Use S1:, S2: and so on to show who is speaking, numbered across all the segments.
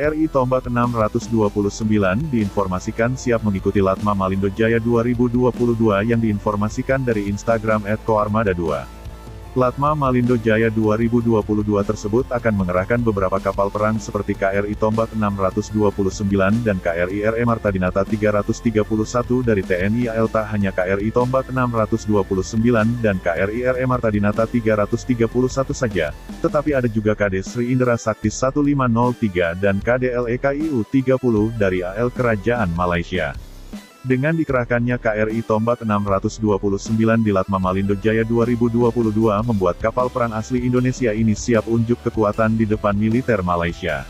S1: KRI Tombak 629 diinformasikan siap mengikuti Latma Malindo Jaya 2022 yang diinformasikan dari Instagram @koarmada2. Latma Malindo Jaya 2022 tersebut akan mengerahkan beberapa kapal perang seperti KRI Tombak 629 dan KRI RM Marta Dinata 331 dari TNI AL. Tak hanya KRI Tombak 629 dan KRI RM Marta Dinata 331 saja, tetapi ada juga KD Sri Indra Sakti 1503 dan KD LEKIU 30 dari AL Kerajaan Malaysia. Dengan dikerahkannya KRI Tombak 629 di Latma Malindo Jaya 2022 membuat kapal perang asli Indonesia ini siap unjuk kekuatan di depan militer Malaysia.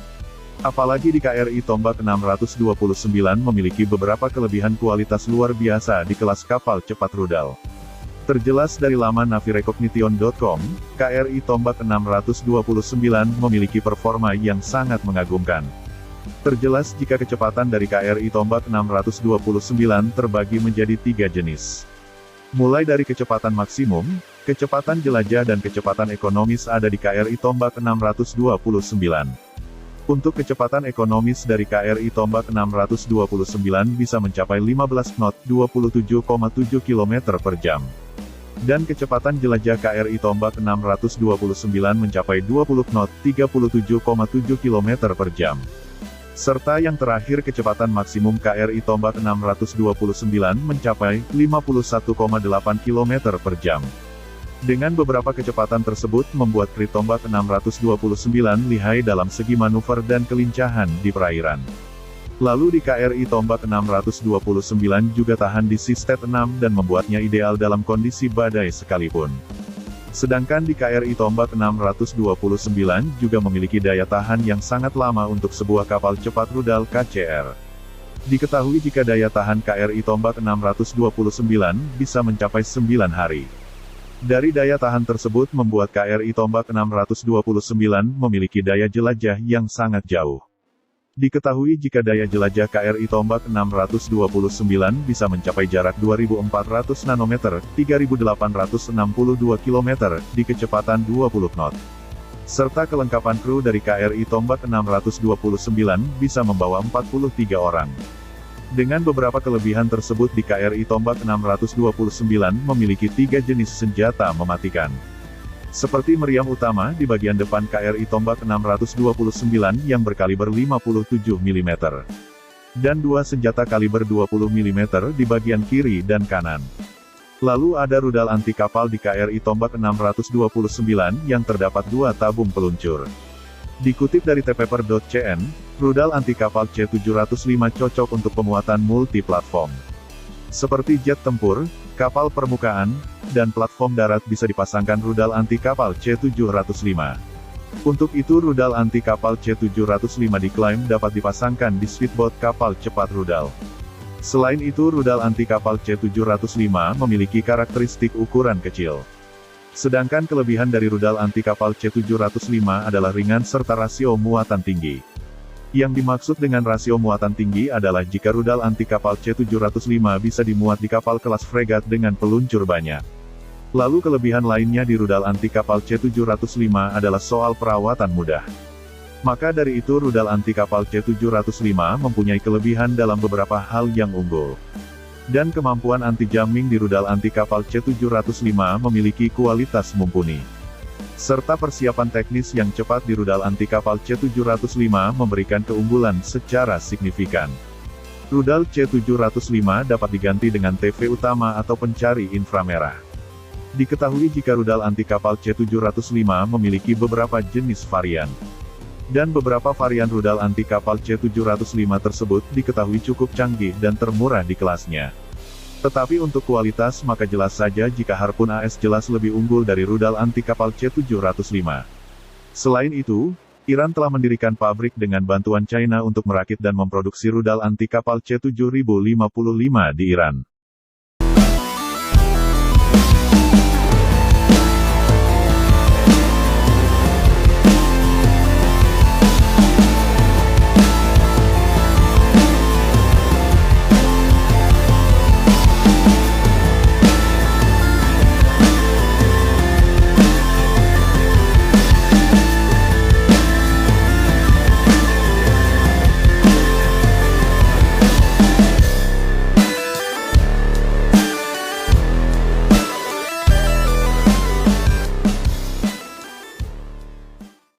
S1: Apalagi di KRI Tombak 629 memiliki beberapa kelebihan kualitas luar biasa di kelas kapal cepat rudal. Terjelas dari laman navirecognition.com, KRI Tombak 629 memiliki performa yang sangat mengagumkan. Terjelas jika kecepatan dari KRI Tombak 629 terbagi menjadi 3 jenis. Mulai dari kecepatan maksimum, kecepatan jelajah dan kecepatan ekonomis ada di KRI Tombak 629. Untuk kecepatan ekonomis dari KRI Tombak 629 bisa mencapai 15 knot, 27,7 km per jam. Dan kecepatan jelajah KRI Tombak 629 mencapai 20 knot, 37,7 km per jam. Serta yang terakhir kecepatan maksimum KRI Tombak 629 mencapai 51,8 km per jam. Dengan beberapa kecepatan tersebut membuat KRI Tombak 629 lihai dalam segi manuver dan kelincahan di perairan. Lalu di KRI Tombak 629 juga tahan di seasted 6 dan membuatnya ideal dalam kondisi badai sekalipun. Sedangkan di KRI Tombak 629 juga memiliki daya tahan yang sangat lama untuk sebuah kapal cepat rudal KCR. Diketahui jika daya tahan KRI Tombak 629 bisa mencapai 9 hari. Dari daya tahan tersebut membuat KRI Tombak 629 memiliki daya jelajah yang sangat jauh. Diketahui jika daya jelajah KRI Tombak 629 bisa mencapai jarak 2400 nanometer, 3862 km, di kecepatan 20 knot. Serta kelengkapan kru dari KRI Tombak 629 bisa membawa 43 orang. Dengan beberapa kelebihan tersebut di KRI Tombak 629 memiliki 3 jenis senjata mematikan. Seperti meriam utama di bagian depan KRI Tombak 629 yang berkaliber 57 mm. Dan 2 senjata kaliber 20 mm di bagian kiri dan kanan. Lalu ada rudal anti kapal di KRI Tombak 629 yang terdapat 2 tabung peluncur. Dikutip dari tpaper.cn, rudal anti kapal C705 cocok untuk pemuatan multiplatform. Seperti jet tempur, kapal permukaan, dan platform darat bisa dipasangkan rudal anti kapal C705. Untuk itu rudal anti kapal C705 diklaim dapat dipasangkan di speedboat kapal cepat rudal. Selain itu rudal anti kapal C705 memiliki karakteristik ukuran kecil. Sedangkan kelebihan dari rudal anti kapal C705 adalah ringan serta rasio muatan tinggi. Yang dimaksud dengan rasio muatan tinggi adalah jika rudal anti kapal C705 bisa dimuat di kapal kelas fregat dengan peluncur banyak. Lalu kelebihan lainnya di rudal anti kapal C705 adalah soal perawatan mudah. Maka dari itu rudal anti kapal C705 mempunyai kelebihan dalam beberapa hal yang unggul. Dan kemampuan anti-jamming di rudal anti kapal C705 memiliki kualitas mumpuni. Serta persiapan teknis yang cepat di rudal anti kapal C705 memberikan keunggulan secara signifikan. Rudal C705 dapat diganti dengan TV utama atau pencari inframerah. Diketahui jika rudal anti kapal C705 memiliki beberapa jenis varian. Dan beberapa varian rudal anti kapal C705 tersebut diketahui cukup canggih dan termurah di kelasnya. Tetapi untuk kualitas maka jelas saja jika Harpoon AS jelas lebih unggul dari rudal anti kapal C705. Selain itu, Iran telah mendirikan pabrik dengan bantuan China untuk merakit dan memproduksi rudal anti kapal C7055 di Iran.